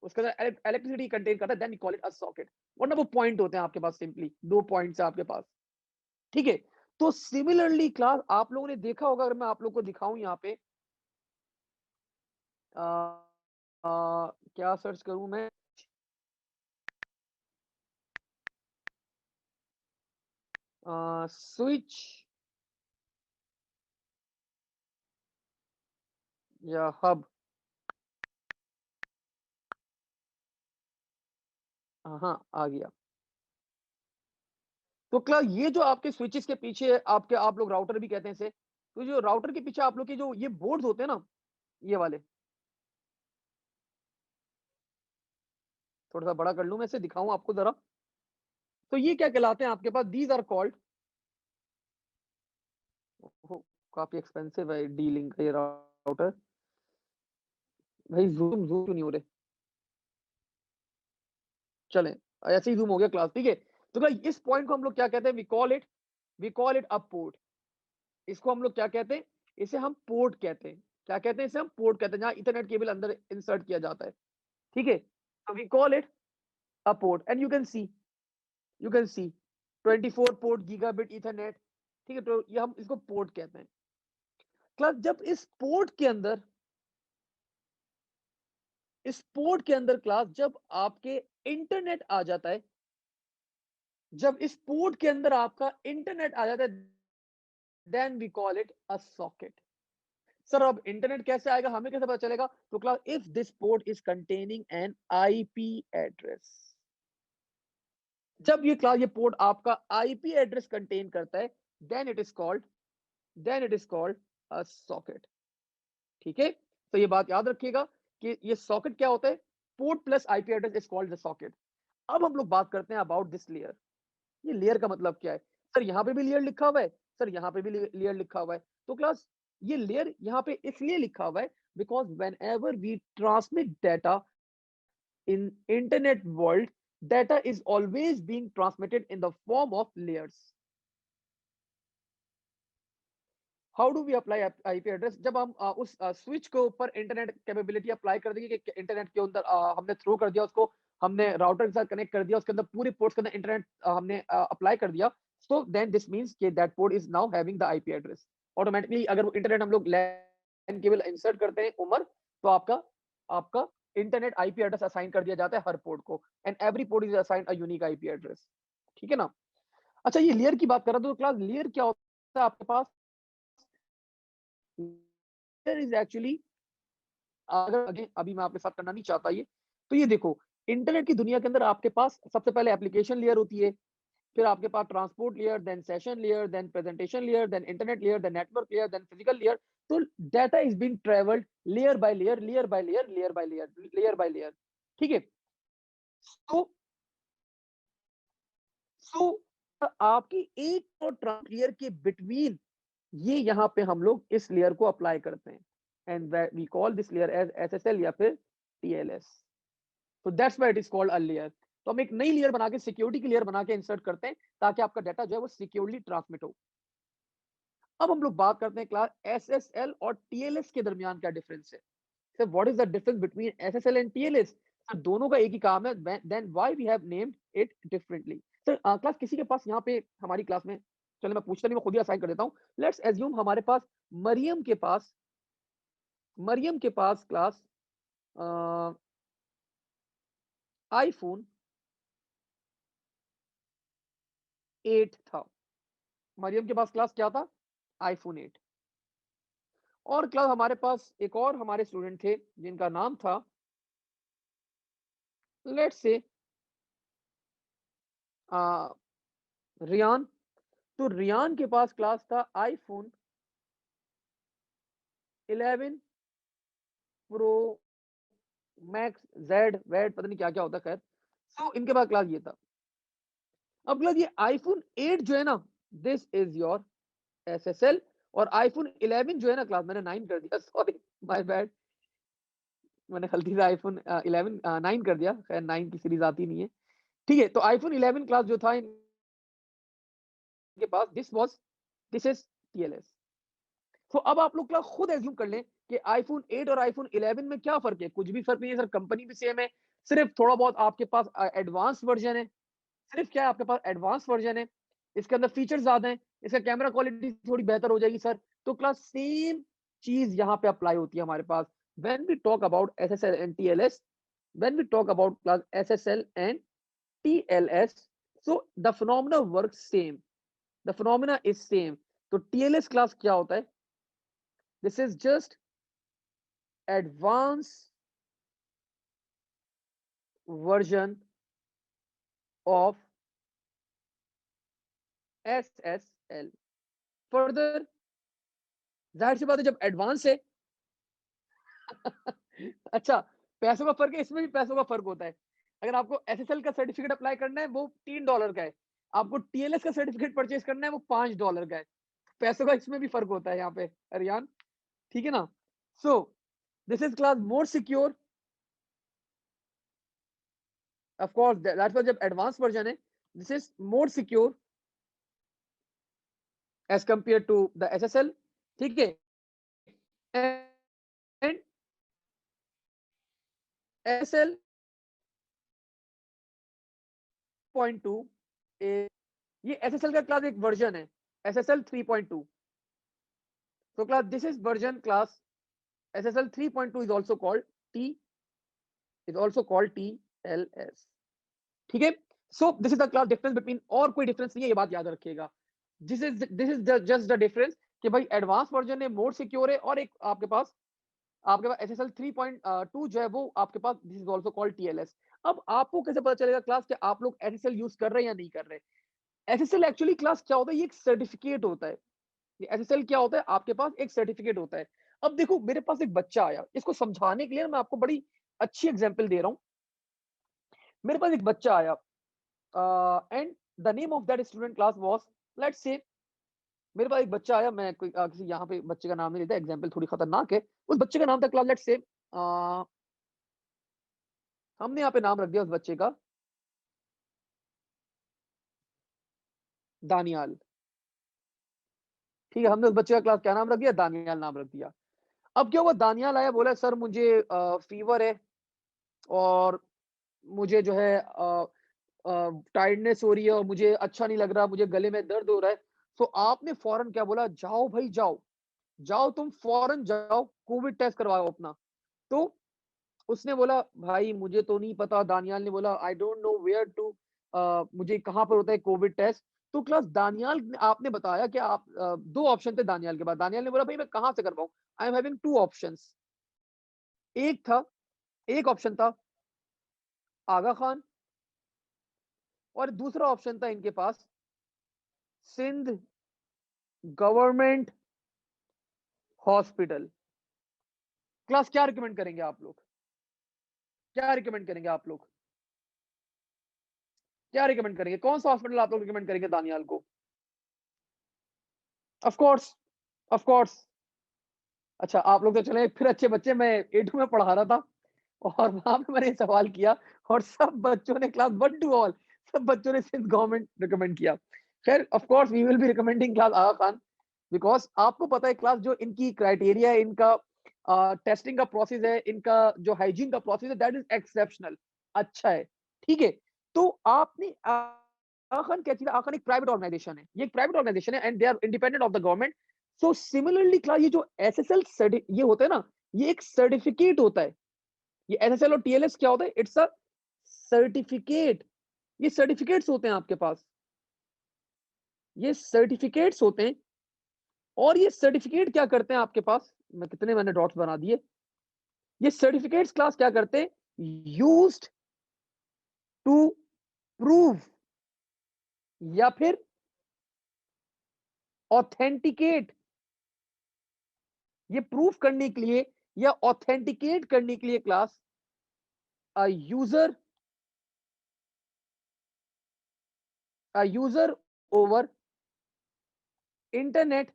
उसके अंदर इलेक्ट्रिसिटी कंटेन करता है, then we call it a socket. वरना वो पॉइंट होते हैं आपके पास, सिंपली दो पॉइंट्स है आपके पास। ठीक है, तो सिमिलरली क्लास आप लोगों ने देखा होगा, अगर मैं आप लोगों को दिखाऊं यहाँ पे, आ, क्या सर्च करूं मैं, स्विच या हब। हाँ, आ गया। तो क्लास ये जो आपके स्विचेस के पीछे आपके, आप लोग राउटर भी कहते हैं इसे, तो जो राउटर के पीछे आप लोग के जो ये बोर्ड्स होते हैं ना, ये वाले, थोड़ा सा बड़ा कर लूं मैं, इसे दिखाऊं आपको जरा। तो ये क्या कहलाते हैं आपके पास, दीज आर कॉल्ड, काफी एक्सपेंसिव है डी लिंक का ये राउटर। भाई जूम जूम क्यों नहीं हो रहे, चलें, ऐसे ही जूम हो गया क्लास, ठीक है। तो भाई इस पॉइंट को हम लोग क्या कहते हैं, we call it a port. इसको हम लोग क्या कहते हैं, इसे हम पोर्ट कहते हैं। क्या कहते हैं, इसे हम पोर्ट कहते हैं, जहां इथरनेट केबल अंदर इंसर्ट किया जाता है, ठीक है। तो we call it a port and you can see 24 port gigabit ethernet, ठीक है। तो ये हम इसको पोर्ट कहते हैं। क्लास जब इस पोर्ट के अंदर क्लास जब आपके इंटरनेट आ जाता है, जब इस पोर्ट के अंदर आपका इंटरनेट आ जाता है, then we call it a socket. Sir अब इंटरनेट कैसे आएगा, हमें कैसे पता चलेगा? तो class if this port is containing an IP address, जब ये पोर्ट आपका आईपी एड्रेस कंटेन करता है, then it is called a socket, ठीक है। तो ये बात याद रखिएगा कि ये सॉकेट क्या होता है, port plus IP address is called the socket. अब हम लोग बात करते हैं अबाउट दिस लेयर। ये लेयर का मतलब क्या है? सर यहाँ पे भी लेयर लिखा हुआ है, सर यहाँ पे भी लेयर लिखा हुआ है। तो क्लास ये लेयर यहाँ पे इसलिए लिखा हुआ है because whenever we transmit data in internet world, data is always being transmitted in the form of layers. How do we apply IP address? जब हम उस स्विच के ऊपर इंटरनेट कैपेबिलिटी अप्लाई कर देंगे कि इंटरनेट के अंदर हमने थ्रो कर दिया उसको, हमने राउटर के साथ कनेक्ट कर दिया, उसके अंदर पूरे पोर्ट्स के अंदर इंटरनेट हमने अप्लाई कर दिया, सो देन दिस मींस कि that port is now having the IP address. Automatically अगर वो इंटरनेट हम लोग लैन केबल इंसर्ट करते हैं उमर, तो आपका आपका इंटरनेट आईपी एड्रेस असाइन कर दिया जाता है हर पोर्ट को, and every port is assigned a unique IP address, ठीक है ना। अच्छा ये लेयर की बात कर रहा था, तो क्लास लेयर क्या होता है आपके पास? लेयर इज एक्चुअली, अगर अभी मैं आपके साथ करना नहीं चाहता ये, तो ये देखो, इंटरनेट की दुनिया के अंदर आपके पास सबसे पहले एप्लीकेशन लेयर होती है, फिर आपके पास transport layer, then session layer, then presentation layer, then internet layer, then network layer, then physical layer. तो data is being travelled layer by layer, layer by layer, layer by layer, layer by layer, ठीक है। तो सो आपकी एक और लेयर के बिटवीन, ये यहाँ पे हम लोग इस लेयर को अप्लाई करते हैं, and we call this layer as SSL या फिर टीएलएस। तो that's why it is called a layer. तो हम एक नई लेयर बना के, सिक्योरिटी की लेयर बना के इंसर्ट करते हैं, ताकि आपका डाटा जो है वो सिक्योरली ट्रांसमिट हो। अब हम लोग बात करते हैं क्लास एसएसएल और टीएलएस के दरमियान क्या डिफरेंस है। Sir what is the difference between SSL and TLS? Sir दोनों का एक ही काम है, then why we have named it differently. Sir class किसी के पास यहाँ पे हमारी क्लास में, चलो मैं पूछता नहीं, मैं खुद ही असाइन कर देता हूँ। लेट्स एज्यूम हमारे पास मरियम के पास मरियम के पास क्लास आईफोन 8 था। मरियम के पास क्लास क्या था? आईफोन 8। और क्लास हमारे पास एक और हमारे स्टूडेंट थे जिनका नाम था, लेट्स से रियान। तो रियान के पास क्लास था आईफोन 11 प्रो मैक्स जेड वेड, पता नहीं क्या क्या होता है, खैर। तो इनके पास क्लास ये था। अब क्लास ये आईफोन 8 जो है ना, दिस इज योर एसएसएल। और आईफोन 11 जो है ना क्लास, मैंने 9 कर दिया, सॉरी, माय बैड, मैंने गलती से आईफोन 11 9 कर दिया, खैर 9 की सीरीज आती नहीं है, ठीक है। तो आईफोन 11 क्लास जो था इनके पास, दिस इज टीएलएस। तो अब आप लोग क्लास खुद एज्यूम कर लें कि आईफोन 8 और आईफोन 11 में क्या फर्क है। कुछ भी फर्क नहीं है सर, कंपनी भी सेम है, सिर्फ थोड़ा बहुत आपके पास एडवांस वर्जन है। सिर्फ क्या है, आपके पास एडवांस वर्जन है, इसके अंदर फीचर ज्यादा है, इसका कैमरा क्वालिटी थोड़ी बेहतर हो जाएगी सर। तो क्लास सेम चीज यहाँ पे अप्लाई होती है हमारे पास। When we talk about SSL and TLS, when we talk about class SSL and TLS, so the phenomena work same, the phenomena is same. तो टीएलएस क्लास क्या होता है? This is just advanced version of SSL. Further, जाहिर सी बात है जब एडवांस है अच्छा, पैसों का फ़र्क है, इसमें भी पैसों का फ़र्क होता है। अगर आपको एसएसएल का सर्टिफ़िकेट अप्लाई करना है, वो $3 का है। आपको टीएलएस का सर्टिफ़िकेट परचेज़ करना है, वो $5 का है। पैसों का इसमें भी फ़र्क होता है यहाँ पे, अरियान, ठीक है ना? So this is class more secure, of course that's why जब एडवांस वर्ज़न है, this is more secure as compare to the SSL, ठीक है? एंड एसएसएल 3.2 ए ये एसएसएल का क्लास एक वर्ज़न है, SSL 3.2। So class, this is version class SSL 3.2 is also called T is also called TLS. ठीक है? So this is the class difference between और कोई difference नहीं है, ये बात याद रखिएगा. This is just the difference कि भाई एडवांस वर्जन है, मोर सिक्योर है और एक आपके पास SSL 3.2 जो है वो आपके पास this is also called TLS. अब आपको कैसे पता चलेगा क्लास कि आप लोग SSL यूज कर रहे हैं या नहीं कर रहे? SSL एक्चुअली क्लास क्या होता है? ये एक सर्टिफिकेट होता है. ये एसएसएल क्या होता है? आपके पास एक सर्टिफिकेट होता है। अब देखो मेरे पास एक बच्चा आया, इसको समझाने के लिए ना मैं आपको बड़ी अच्छी एग्जांपल दे रहा हूँ। मेरे पास एक बच्चा आया and the name of that student class was, let's say मेरे पास एक बच्चा आया, मैं कोई किसी यहाँ पे बच्चे का नाम नहीं लेता, एग्जांपल थोड़ी खतरनाक है। उस बच्चे का नाम था क्लास, लेट्स से हमने यहाँ पे नाम रख दिया उस बच्चे का दानियाल। ठीक है, हमने उस बच्चे का क्लास क्या नाम रख दिया? दानियाल नाम रख दिया। अब क्या हुआ, दानियाल आया, बोला सर मुझे फीवर है और मुझे जो है टायर्डनेस हो रही है और मुझे अच्छा नहीं लग रहा, मुझे गले में दर्द हो रहा है। तो आपने फौरन क्या बोला? जाओ भाई जाओ, जाओ तुम फौरन जाओ कोविड टेस्ट करवाओ अपना। तो उसने बोला भाई मुझे तो नहीं पता, दानियाल ने बोला I don't know where to, मुझे कहाँ पर होता है कोविड टेस्ट। तो क्लास दानियाल आपने बताया कि आप दो ऑप्शन थे दानियाल के बाद। दानियाल ने बोला भाई मैं कहाँ से करवाऊँ? I am having two options. एक था एक ऑप्शन था आगा खान और दूसरा ऑप्शन था इनके पास सिंध गवर्नमेंट हॉस्पिटल। क्लास क्या रिकमेंड करेंगे आप लोग? क्या रिकमेंड करेंगे आप लोग? क्या रिकमेंड करेंगे? कौन सा हॉस्पिटल आप लोग रिकमेंड करेंगे दानियाल को? Of course, of course. अच्छा आप लोग तो चले फिर अच्छे बच्चे, मैं A2 में पढ़ा रहा था और वहां पे मैंने सवाल किया और सब बच्चों ने क्लास 1 टू ऑल सब बच्चों ने सिंध गवर्नमेंट रिकमेंड किया। खैर of course we will be recommending class Aga Khan, because आपको पता है क्लास जो इनकी क्राइटेरिया है, इनका टेस्टिंग का प्रोसेस है, इनका जो हाइजीन का प्रोसेस है, दैट इज एक्सेप्शनल, अच्छा है। ठीक है, तो आपने आखान क्या चीज? आखान एक प्राइवेट ऑर्गेनाइजेशन है, ये एक प्राइवेट ऑर्गेनाइजेशन है and they are independent of the government. So similarly class ये जो एसएसएल ये होता है ना, ये एक सर्टिफिकेट होता है। ये एसएसएल और टीएलएस क्या होता है? It's a certificate. ये सर्टिफिकेट्स होते हैं आपके पास, ये सर्टिफिकेट्स होते हैं। और ये सर्टिफिकेट क्या करते हैं आपके पास? मैं कितने मैंने डॉट्स बना दिए। ये सर्टिफिकेट्स क्लास क्या करते हैं? यूज्ड टू प्रूव या फिर ऑथेंटिकेट, ये प्रूफ करने के लिए या ऑथेंटिकेट करने के लिए class a user user over internet,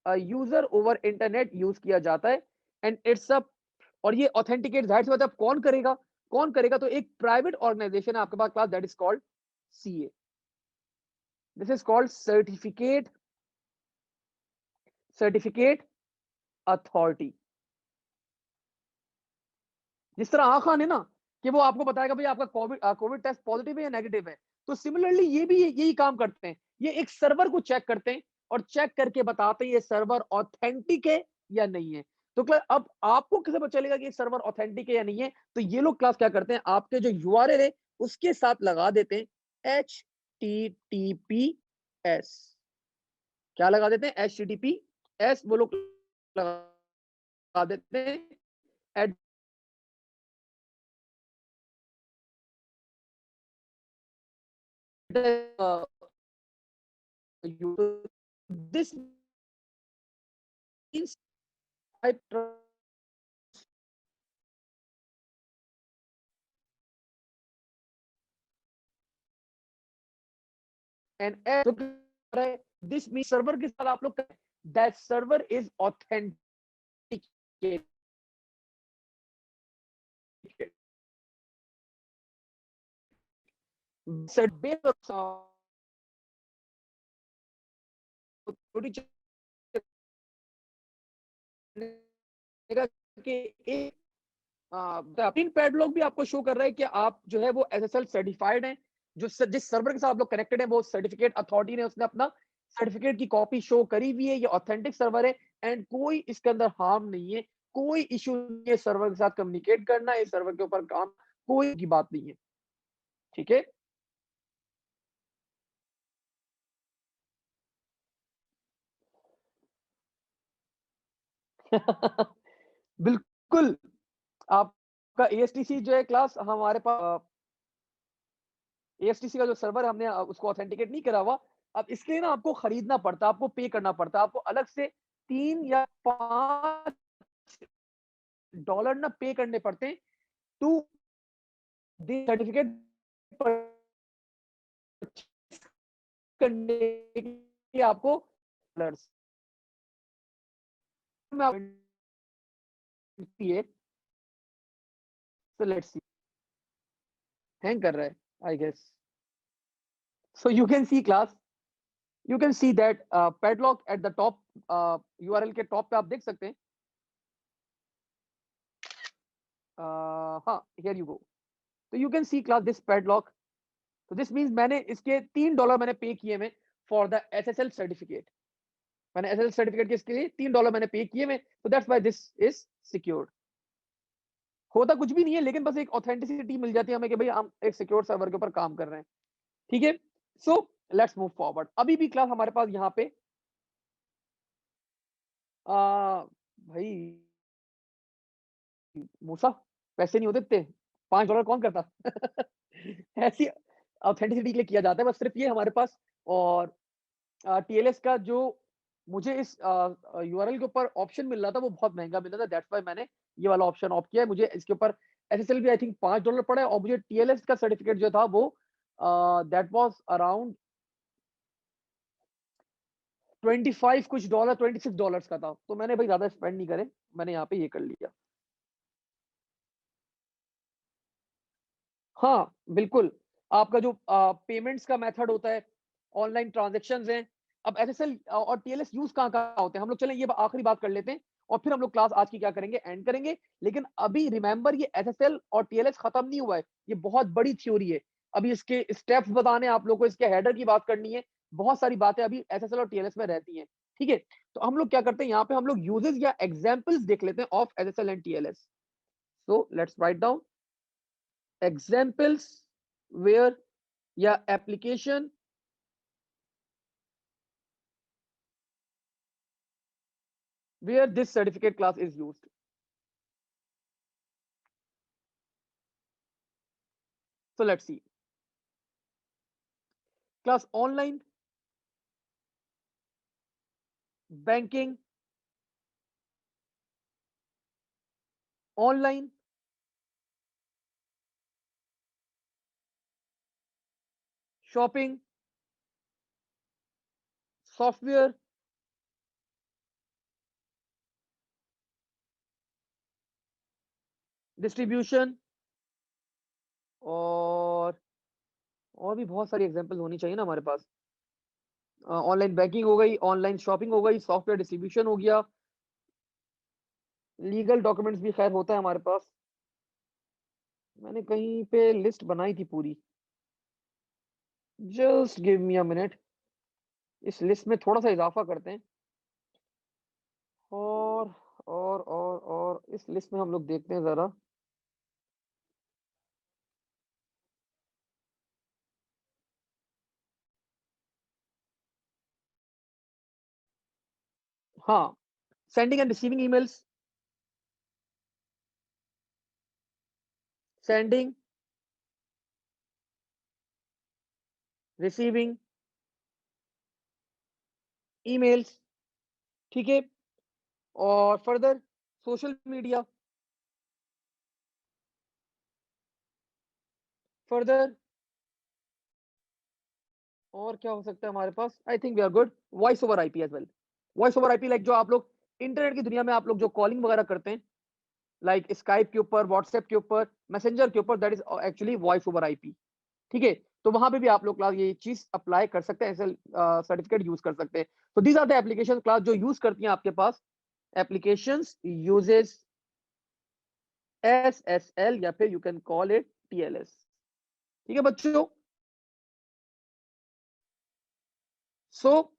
user over internet use किया जाता है एंड इट्स अ, और ये ऑथेंटिकेट जाहिर सी बात है अब कौन करेगा? कौन करेगा? तो एक प्राइवेट ऑर्गेनाइजेशन है आपके पास class, that is called CA. This is called certificate authority. जिस तरह आखान है ना कि वो आपको बताएगा भाई आपका कोविड टेस्ट पॉजिटिव है या नेगेटिव है, तो सिमिलरली ये भी यही काम करते हैं। ये एक सर्वर को चेक करते हैं और चेक करके बताते हैं ये सर्वर ऑथेंटिक है या नहीं है। तो क्लास अब आपको कैसे पता चलेगा कि ये सर्वर ऑथेंटिक है या नहीं है? तो ये लोग क्लास क्या करते हैं, आपके जो यूआरएल है उसके साथ लगा देते हैं HTTPS। क्या लगा देते हैं? HTTPS वो लोग लगा देते हैं। this means I trust and as this means server के साथ आप लोग that server is authenticated. Pin padlock भी आपको शो कर रहा है कि आप जो है वो एसएसएल सर्टिफाइड हैं। जिस सर्वर के साथ आप लोग कनेक्टेड हैं वो सर्टिफिकेट अथॉरिटी ने उसने अपना सर्टिफिकेट की कॉपी शो करी हुई है। ये ऑथेंटिक सर्वर है एंड कोई इसके अंदर हार्म नहीं है, कोई इश्यू नहीं है सर्वर के साथ कम्युनिकेट करना, इस सर्वर के ऊपर काम कोई की बात नहीं है। ठीक है। बिल्कुल। आपका एएसटीसी जो है क्लास हमारे पास एएसटीसी का जो सर्वर है हमने उसको ऑथेंटिकेट नहीं करा हुआ। अब इसके लिए ना आपको खरीदना पड़ता है, आपको पे करना पड़ता है, आपको अलग से 3 या 5 डॉलर ना पे करने पड़ते हैं टू द सर्टिफिकेट करने के लिए आपको डॉलर्स में है। सो लेट्स सी, हैंग कर रहा है I guess. So you can see class, you can see that padlock at the top, URL के टॉप पे आप देख सकते हैं। हाँ, हियर यू गो। तो you can see class this padlock. तो दिस मींस मैंने इसके 3 डॉलर मैंने पे किए मैं फॉर द एसएसएल सर्टिफिकेट। मैंने एसएसएल सर्टिफिकेट के इसके लिए 3 डॉलर मैंने पे किए मैं, तो that's why this is secured. होता कुछ भी नहीं है लेकिन बस एक ऑथेंटिसिटी मिल जाती है हमें कि भाई हम एक सिक्योर सर्वर के ऊपर काम कर रहे हैं। ठीक है। So let's move forward. अभी भी क्लास हमारे पास यहाँ पे भाई मूसा पैसे नहीं होते इतने, 5 डॉलर कौन करता? ऐसी ऑथेंटिसिटी के लिए किया जाता है बस सिर्फ ये हमारे पास। और टीएलएस का जो मुझे इस यूआरएल के ऊपर ऑप्शन मिल रहा था वो बहुत महंगा मिल रहा था, दैट्स व्हाई मैंने ये वाला ऑप्शन ऑफ किया है। मुझे इसके ऊपर एसएसएल भी आई थिंक 5 डॉलर पड़ा है और मुझे टीएलएस का सर्टिफिकेट जो था वो दैट वाज अराउंड 25 कुछ डॉलर, 26 डॉलर्स का था। तो मैंने भाई ज्यादा स्पेंड नहीं करे, मैंने यहाँ पे ये कर लिया। हाँ, बिल्कुल। आपका जो पेमेंट्स का मेथड होता है, ऑनलाइन ट्रांज़ैक्शंस हैं। अब एसएसएल और टीएलएस यूज़ कहाँ-कहाँ होते हैं? हम लोग चलें ये आखिरी बात कर लेते हैं और फिर हम लोग क्लास आज की क्या करेंगे, एंड करेंगे। लेकिन अभी रिमेंबर ये एसएसएल और टीएलएस खत्म नहीं हुआ है। ये बहुत बड़ी थ्योरी है। अभी इसके स्टेप्स बताने हैं आप लोगों को, इसके हेडर की बात करनी है। बहुत सारी बातें अभी एसएसएल और टीएलएस में रहती हैं। ठीक है? तो हम लोग क्या करते हैं यहाँ पे हम लोग यूजेस या एग्जांपल्स देख लेते हैं of SSL and TLS. So let's write down examples where या application where this certificate class is used. So let's see. Class online, banking, online, shopping, software, distribution और भी बहुत सारी एग्जांपल होनी चाहिए ना हमारे पास। ऑनलाइन बैंकिंग हो गई, ऑनलाइन शॉपिंग हो गई, सॉफ्टवेयर डिस्ट्रीब्यूशन हो गया, लीगल डॉक्यूमेंट्स भी खैर होता है हमारे पास। मैंने कहीं पे लिस्ट बनाई थी पूरी। Just give me a minute, इस लिस्ट में थोड़ा सा इजाफा करते हैं। और और इस लिस्ट में हम लोग देखते हैं ज़रा। हाँ, sending end receiving emails, sending, receiving emails. ठीक है? और फर्दर सोशल मीडिया, फर्दर और क्या हो सकता है हमारे पास? I think we are good. Voice over IP as well. Voice over IP like जो आप लोग इंटरनेट की दुनिया में आप लोग जो कॉलिंग वगैरह करते हैं, लाइक स्काइप के ऊपर, व्हाट्सएप के ऊपर, मैसेंजर के ऊपर, that is actually voice over IP. ठीक है? तो वहाँ पे भी आप लोग क्लास ये चीज़ अप्लाई कर सकते हैं, ऐसे सर्टिफ़िकेट यूज़ कर सकते हैं। तो these are the application class जो यूज़ करती हैं आपके पास एप्लीकेशंस यूजेस एसएसएल या फिर you can call it TLS. ठीक है बच्चों? सो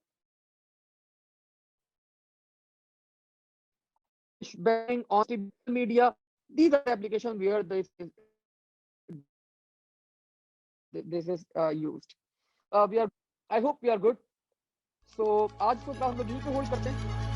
bang on social media, these are the application where this is used. We are, I hope we are good. So आज को क्लास हम लोग यहीं पे होल्ड करते हैं।